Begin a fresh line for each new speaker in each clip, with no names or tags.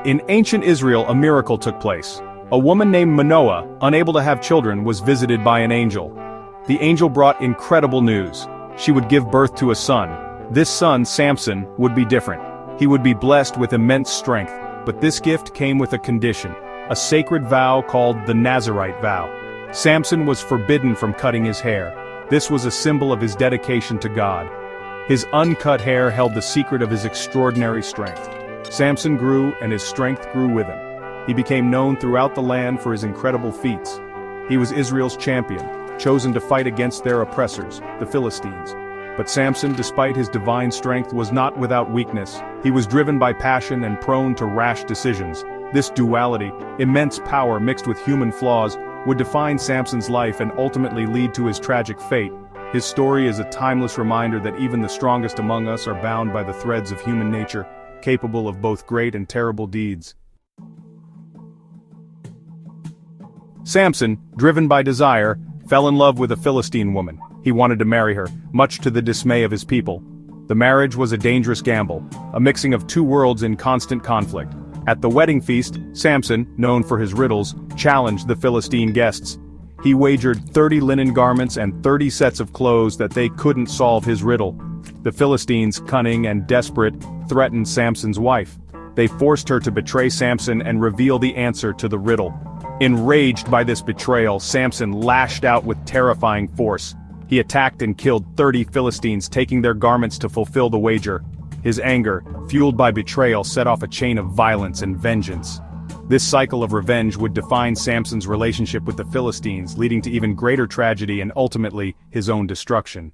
In ancient Israel, a miracle took place. A woman named Manoah, unable to have children, was visited by an angel. The angel brought incredible news. She would give birth to a son. This son, Samson, would be different. He would be blessed with immense strength, but this gift came with a condition, a sacred vow called the Nazirite vow. Samson was forbidden from cutting his hair. This was a symbol of his dedication to God. His uncut hair held the secret of his extraordinary strength. Samson grew, and his strength grew with him. He became known throughout the land for his incredible feats. He was Israel's champion, chosen to fight against their oppressors, the Philistines. But Samson, despite his divine strength, was not without weakness. He was driven by passion and prone to rash decisions. This duality, immense power mixed with human flaws, would define Samson's life and ultimately lead to his tragic fate. His story is a timeless reminder that even the strongest among us are bound by the threads of human nature, capable of both great and terrible deeds. Samson, driven by desire, fell in love with a Philistine woman. He wanted to marry her, much to the dismay of his people. The marriage was a dangerous gamble, a mixing of two worlds in constant conflict. At the wedding feast, Samson, known for his riddles, challenged the Philistine guests. He wagered 30 linen garments and 30 sets of clothes that they couldn't solve his riddle. The Philistines, cunning and desperate, threatened Samson's wife. They forced her to betray Samson and reveal the answer to the riddle. Enraged by this betrayal, Samson lashed out with terrifying force. He attacked and killed 30 Philistines, taking their garments to fulfill the wager. His anger, fueled by betrayal, set off a chain of violence and vengeance. This cycle of revenge would define Samson's relationship with the Philistines, leading to even greater tragedy and ultimately his own destruction.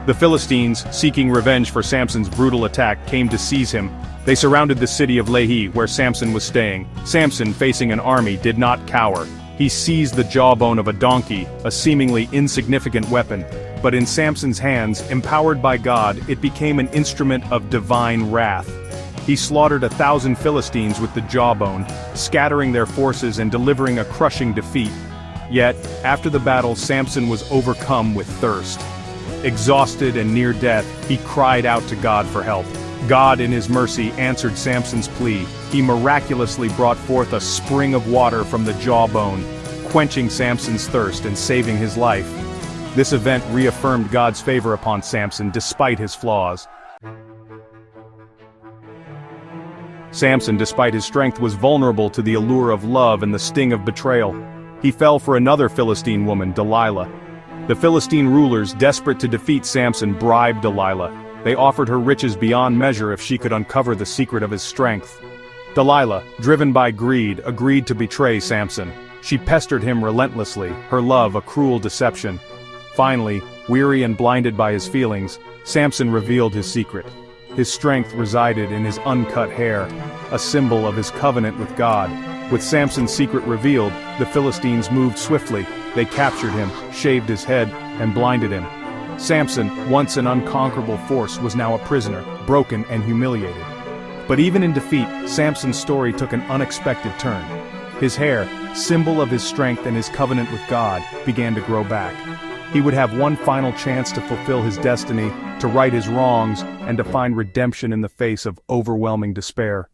The Philistines, seeking revenge for Samson's brutal attack, came to seize him. They surrounded the city of Lehi, where Samson was staying. Samson, facing an army, did not cower. He seized the jawbone of a donkey, a seemingly insignificant weapon. But in Samson's hands, empowered by God, it became an instrument of divine wrath. He slaughtered 1,000 Philistines with the jawbone, scattering their forces and delivering a crushing defeat. Yet, after the battle, Samson was overcome with thirst. Exhausted and near death, he cried out to God for help. God, in his mercy, answered Samson's plea. He miraculously brought forth a spring of water from the jawbone, quenching Samson's thirst and saving his life. This event reaffirmed God's favor upon Samson despite his flaws. Samson, despite his strength, was vulnerable to the allure of love and the sting of betrayal. He fell for another Philistine woman, Delilah. The Philistine rulers, desperate to defeat Samson, bribed Delilah. They offered her riches beyond measure if she could uncover the secret of his strength. Delilah, driven by greed, agreed to betray Samson. She pestered him relentlessly, her love a cruel deception. Finally, weary and blinded by his feelings, Samson revealed his secret. His strength resided in his uncut hair, a symbol of his covenant with God. With Samson's secret revealed, the Philistines moved swiftly. They captured him, shaved his head, and blinded him. Samson, once an unconquerable force, was now a prisoner, broken and humiliated. But even in defeat, Samson's story took an unexpected turn. His hair, symbol of his strength and his covenant with God, began to grow back. He would have one final chance to fulfill his destiny, to right his wrongs, and to find redemption in the face of overwhelming despair.